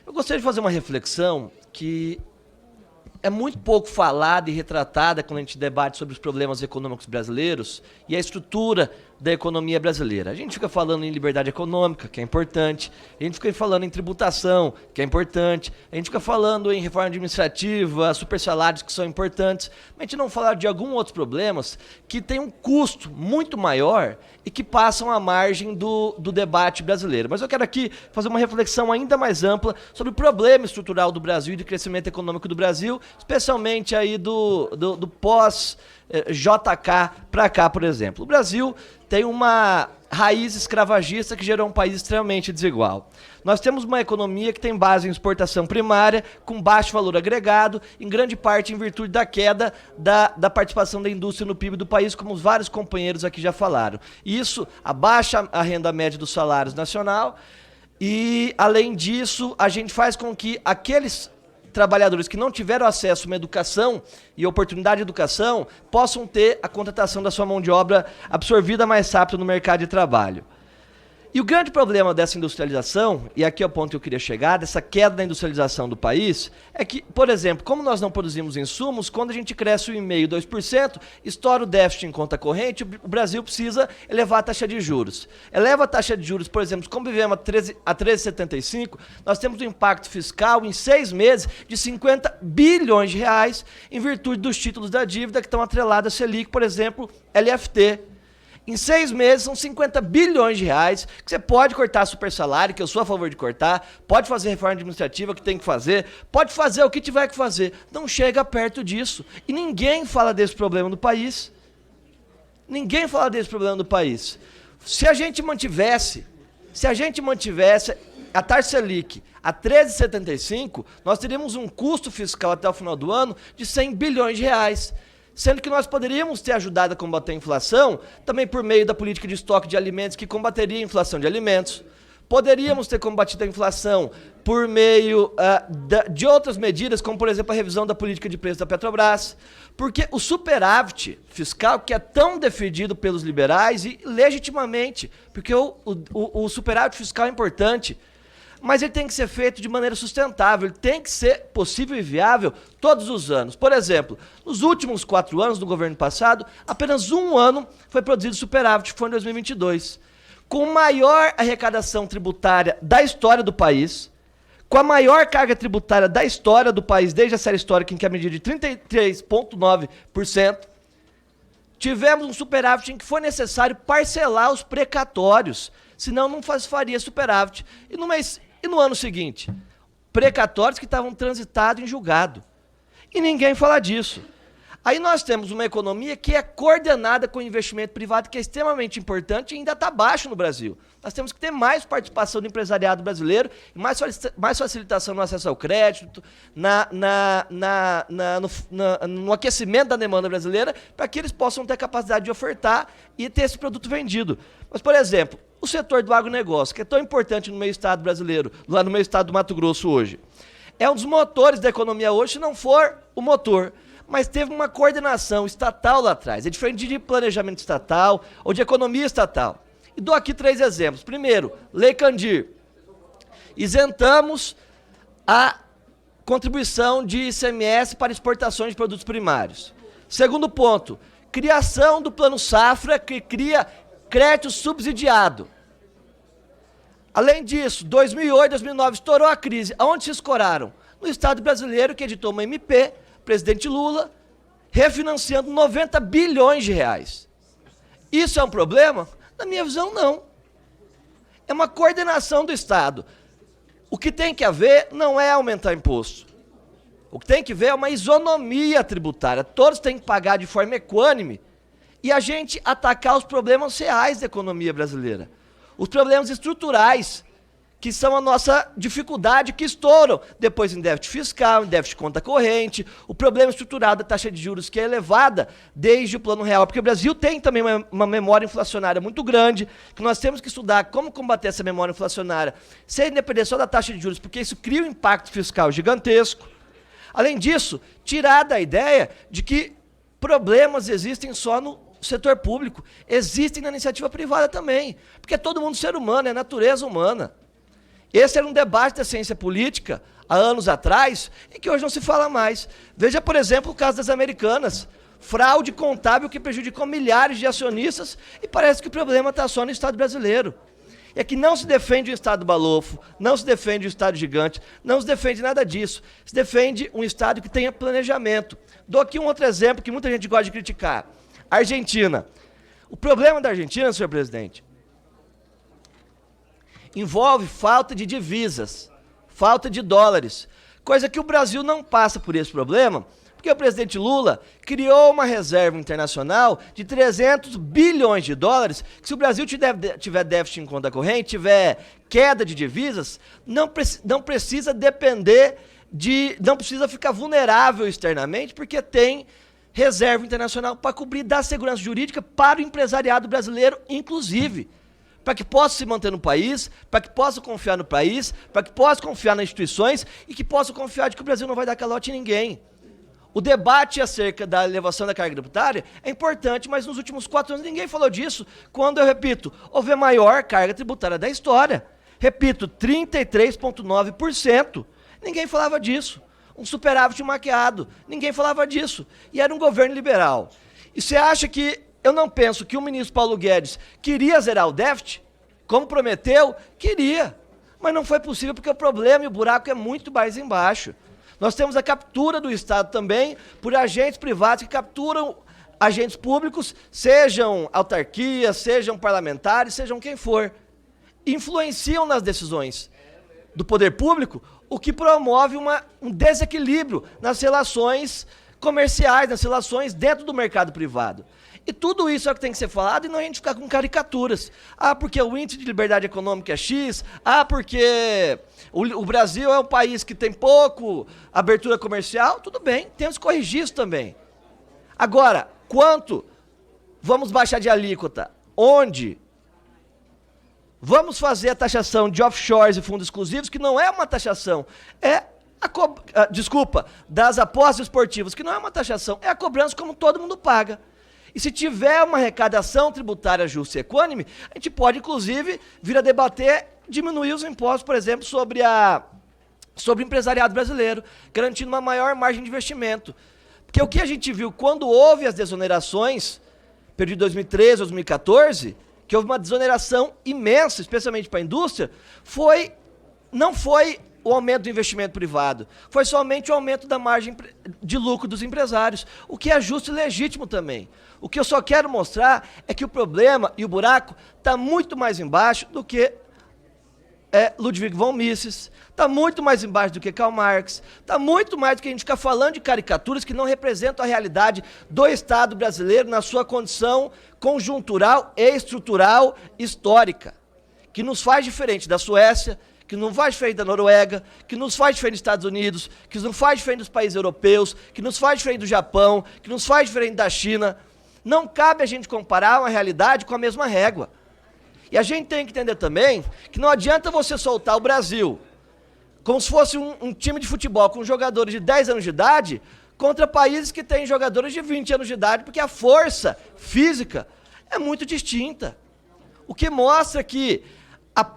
Eu gostaria de fazer uma reflexão que é muito pouco falada e retratada quando a gente debate sobre os problemas econômicos brasileiros e a estrutura da economia brasileira. A gente fica falando em liberdade econômica, que é importante, a gente fica falando em tributação, que é importante, a gente fica falando em reforma administrativa, supersalários, que são importantes, mas a gente não fala de alguns outros problemas que têm um custo muito maior e que passam à margem do debate brasileiro. Mas eu quero aqui fazer uma reflexão ainda mais ampla sobre o problema estrutural do Brasil e de crescimento econômico do Brasil, especialmente aí do pós-JK para cá, por exemplo. O Brasil tem uma raiz escravagista que gerou um país extremamente desigual. Nós temos uma economia que tem base em exportação primária, com baixo valor agregado, em grande parte em virtude da queda da participação da indústria no PIB do país, como os vários companheiros aqui já falaram. Isso abaixa a renda média dos salários nacional e, além disso, a gente faz com que aqueles trabalhadores que não tiveram acesso a uma educação e oportunidade de educação possam ter a contratação da sua mão de obra absorvida mais rápido no mercado de trabalho. E o grande problema dessa industrialização, e aqui é o ponto que eu queria chegar, dessa queda da industrialização do país, é que, por exemplo, como nós não produzimos insumos, quando a gente cresce 1,5%, 2%, estoura o déficit em conta corrente, o Brasil precisa elevar a taxa de juros. Eleva a taxa de juros, por exemplo, como vivemos a 13,75, nós temos um impacto fiscal em 6 meses de 50 bilhões de reais em virtude dos títulos da dívida que estão atrelados à Selic, por exemplo, LFT. Em 6 meses, são 50 bilhões de reais que você pode cortar super salário, que eu sou a favor de cortar, pode fazer reforma administrativa que tem que fazer, pode fazer o que tiver que fazer. Não chega perto disso. E ninguém fala desse problema no país. Ninguém fala desse problema no país. Se a gente mantivesse a taxa Selic a 13,75, nós teríamos um custo fiscal até o final do ano de 100 bilhões de reais. Sendo que nós poderíamos ter ajudado a combater a inflação também por meio da política de estoque de alimentos que combateria a inflação de alimentos. Poderíamos ter combatido a inflação por meio de outras medidas, como, por exemplo, a revisão da política de preço da Petrobras. Porque o superávit fiscal, que é tão defendido pelos liberais, e legitimamente, porque o superávit fiscal é importante, mas ele tem que ser feito de maneira sustentável, ele tem que ser possível e viável todos os anos. Por exemplo, nos últimos 4 anos do governo passado, apenas um ano foi produzido superávit, que foi em 2022. Com maior arrecadação tributária da história do país, com a maior carga tributária da história do país, desde a série histórica, em que é medida de 33,9%, tivemos um superávit em que foi necessário parcelar os precatórios, senão não faria superávit. E no ano seguinte, precatórios que estavam transitados em julgado. E ninguém fala disso. Aí nós temos uma economia que é coordenada com o investimento privado, que é extremamente importante e ainda está baixo no Brasil. Nós temos que ter mais participação do empresariado brasileiro, mais facilitação no acesso ao crédito, no aquecimento da demanda brasileira, para que eles possam ter capacidade de ofertar e ter esse produto vendido. Mas, por exemplo, o setor do agronegócio, que é tão importante no meio estado brasileiro, lá no meio estado do Mato Grosso hoje, é um dos motores da economia hoje, se não for o motor. Mas teve uma coordenação estatal lá atrás. É diferente de planejamento estatal ou de economia estatal. E dou aqui 3 exemplos. Primeiro, Lei Candir. Isentamos a contribuição de ICMS para exportações de produtos primários. Segundo ponto, criação do Plano Safra, que cria crédito subsidiado. Além disso, 2008, 2009, estourou a crise. Aonde se escoraram? No Estado brasileiro, que editou uma MP, presidente Lula, refinanciando 90 bilhões de reais. Isso é um problema? Na minha visão, não. É uma coordenação do Estado. O que tem que haver não é aumentar imposto. O que tem que haver é uma isonomia tributária. Todos têm que pagar de forma equânime e a gente atacar os problemas reais da economia brasileira. Os problemas estruturais, que são a nossa dificuldade, que estouram depois em déficit fiscal, em déficit de conta corrente, o problema estrutural da taxa de juros, que é elevada desde o Plano Real, porque o Brasil tem também uma memória inflacionária muito grande, que nós temos que estudar como combater essa memória inflacionária, sem depender só da taxa de juros, porque isso cria um impacto fiscal gigantesco. Além disso, tirar da ideia de que problemas existem só no setor público, existem na iniciativa privada também, porque é todo mundo ser humano, é natureza humana. Esse era um debate da ciência política há anos atrás e que hoje não se fala mais. Veja, por exemplo, o caso das Americanas. Fraude contábil que prejudicou milhares de acionistas e parece que o problema está só no Estado brasileiro. É que não se defende um Estado balofo, não se defende um Estado gigante, não se defende nada disso. Se defende um Estado que tenha planejamento. Dou aqui um outro exemplo que muita gente gosta de criticar. Argentina. O problema da Argentina, senhor presidente, envolve falta de divisas, falta de dólares, coisa que o Brasil não passa por esse problema, porque o presidente Lula criou uma reserva internacional de 300 bilhões de dólares, que se o Brasil tiver déficit em conta corrente, tiver queda de divisas, não precisa depender não precisa ficar vulnerável externamente, porque tem reserva internacional para cobrir da segurança jurídica para o empresariado brasileiro, inclusive. Para que possa se manter no país, para que possa confiar no país, para que possa confiar nas instituições e que possa confiar de que o Brasil não vai dar calote em ninguém. O debate acerca da elevação da carga tributária é importante, mas nos últimos 4 anos ninguém falou disso, quando, eu repito, houve a maior carga tributária da história. Repito, 33,9%. Ninguém falava disso. Um superávit maquiado. Ninguém falava disso. E era um governo liberal. E você acha que eu não penso que o ministro Paulo Guedes queria zerar o déficit? Como prometeu? Queria. Mas não foi possível porque o problema e o buraco é muito mais embaixo. Nós temos a captura do Estado também por agentes privados que capturam agentes públicos, sejam autarquias, sejam parlamentares, sejam quem for. Influenciam nas decisões do poder público, o que promove um desequilíbrio nas relações comerciais, nas relações dentro do mercado privado. E tudo isso é o que tem que ser falado e não a gente ficar com caricaturas. Ah, porque o índice de liberdade econômica é X. Ah, porque o Brasil é um país que tem pouco abertura comercial. Tudo bem, temos que corrigir isso também. Agora, quanto vamos baixar de alíquota? Onde? Vamos fazer a taxação de offshores e fundos exclusivos, que não é uma taxação, é das apostas esportivas, que não é uma taxação, é a cobrança como todo mundo paga. E se tiver uma arrecadação tributária justa e equânime, a gente pode, inclusive, vir a debater, diminuir os impostos, por exemplo, sobre o empresariado brasileiro, garantindo uma maior margem de investimento. Porque o que a gente viu quando houve as desonerações, período de 2013 a 2014, que houve uma desoneração imensa, especialmente para a indústria, não foi o aumento do investimento privado, foi somente o aumento da margem de lucro dos empresários, o que é justo e legítimo também. O que eu só quero mostrar é que o problema e o buraco está muito mais embaixo do que Ludwig von Mises, está muito mais embaixo do que Karl Marx, está muito mais do que a gente ficar falando de caricaturas que não representam a realidade do Estado brasileiro na sua condição conjuntural e estrutural histórica, que nos faz diferente da Suécia, que não faz diferente da Noruega, que nos faz diferente dos Estados Unidos, que nos faz diferente dos países europeus, que nos faz diferente do Japão, que nos faz diferente da China. Não cabe a gente comparar uma realidade com a mesma régua. E a gente tem que entender também que não adianta você soltar o Brasil como se fosse um time de futebol com jogadores de 10 anos de idade contra países que têm jogadores de 20 anos de idade, porque a força física é muito distinta. O que mostra que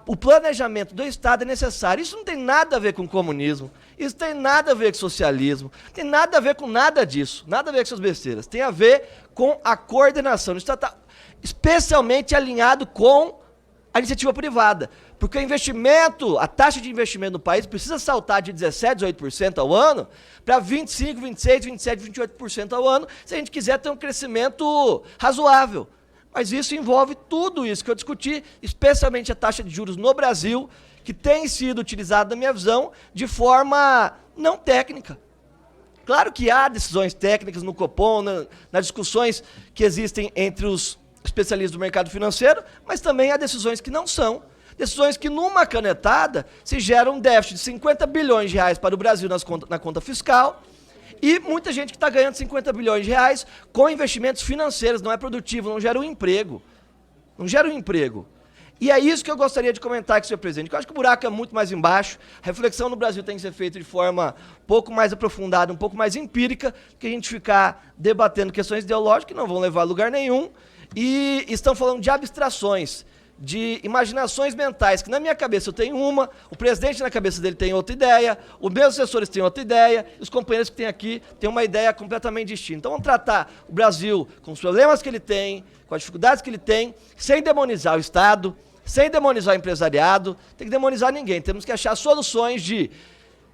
o planejamento do Estado é necessário. Isso não tem nada a ver com comunismo, isso tem nada a ver com socialismo, tem nada a ver com nada disso, nada a ver com essas besteiras. Tem a ver com a coordenação estatal, especialmente alinhado com a iniciativa privada. Porque o investimento, a taxa de investimento no país precisa saltar de 17%, 18% ao ano para 25%, 26%, 27%, 28% ao ano, se a gente quiser ter um crescimento razoável. Mas isso envolve tudo isso que eu discuti, especialmente a taxa de juros no Brasil, que tem sido utilizada, na minha visão, de forma não técnica. Claro que há decisões técnicas no Copom, nas discussões que existem entre os especialistas do mercado financeiro, mas também há decisões que não são. Decisões que, numa canetada, se geram um déficit de 50 bilhões de reais para o Brasil na conta fiscal, e muita gente que está ganhando 50 bilhões de reais com investimentos financeiros, não é produtivo, não gera um emprego. Não gera um emprego. E é isso que eu gostaria de comentar aqui, senhor presidente, que eu acho que o buraco é muito mais embaixo, a reflexão no Brasil tem que ser feita de forma um pouco mais aprofundada, um pouco mais empírica, que a gente ficar debatendo questões ideológicas que não vão levar a lugar nenhum, e estão falando de abstrações, de imaginações mentais, que na minha cabeça eu tenho uma, o presidente na cabeça dele tem outra ideia, os meus assessores têm outra ideia, e os companheiros que têm aqui têm uma ideia completamente distinta. Então vamos tratar o Brasil com os problemas que ele tem, com as dificuldades que ele tem, sem demonizar o Estado, sem demonizar o empresariado, tem que demonizar ninguém. Temos que achar soluções de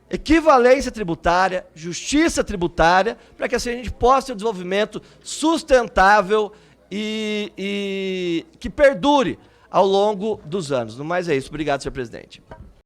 equivalência tributária, justiça tributária, para que assim a gente possa ter um desenvolvimento sustentável e que perdure ao longo dos anos. No mais é isso. Obrigado, senhor presidente.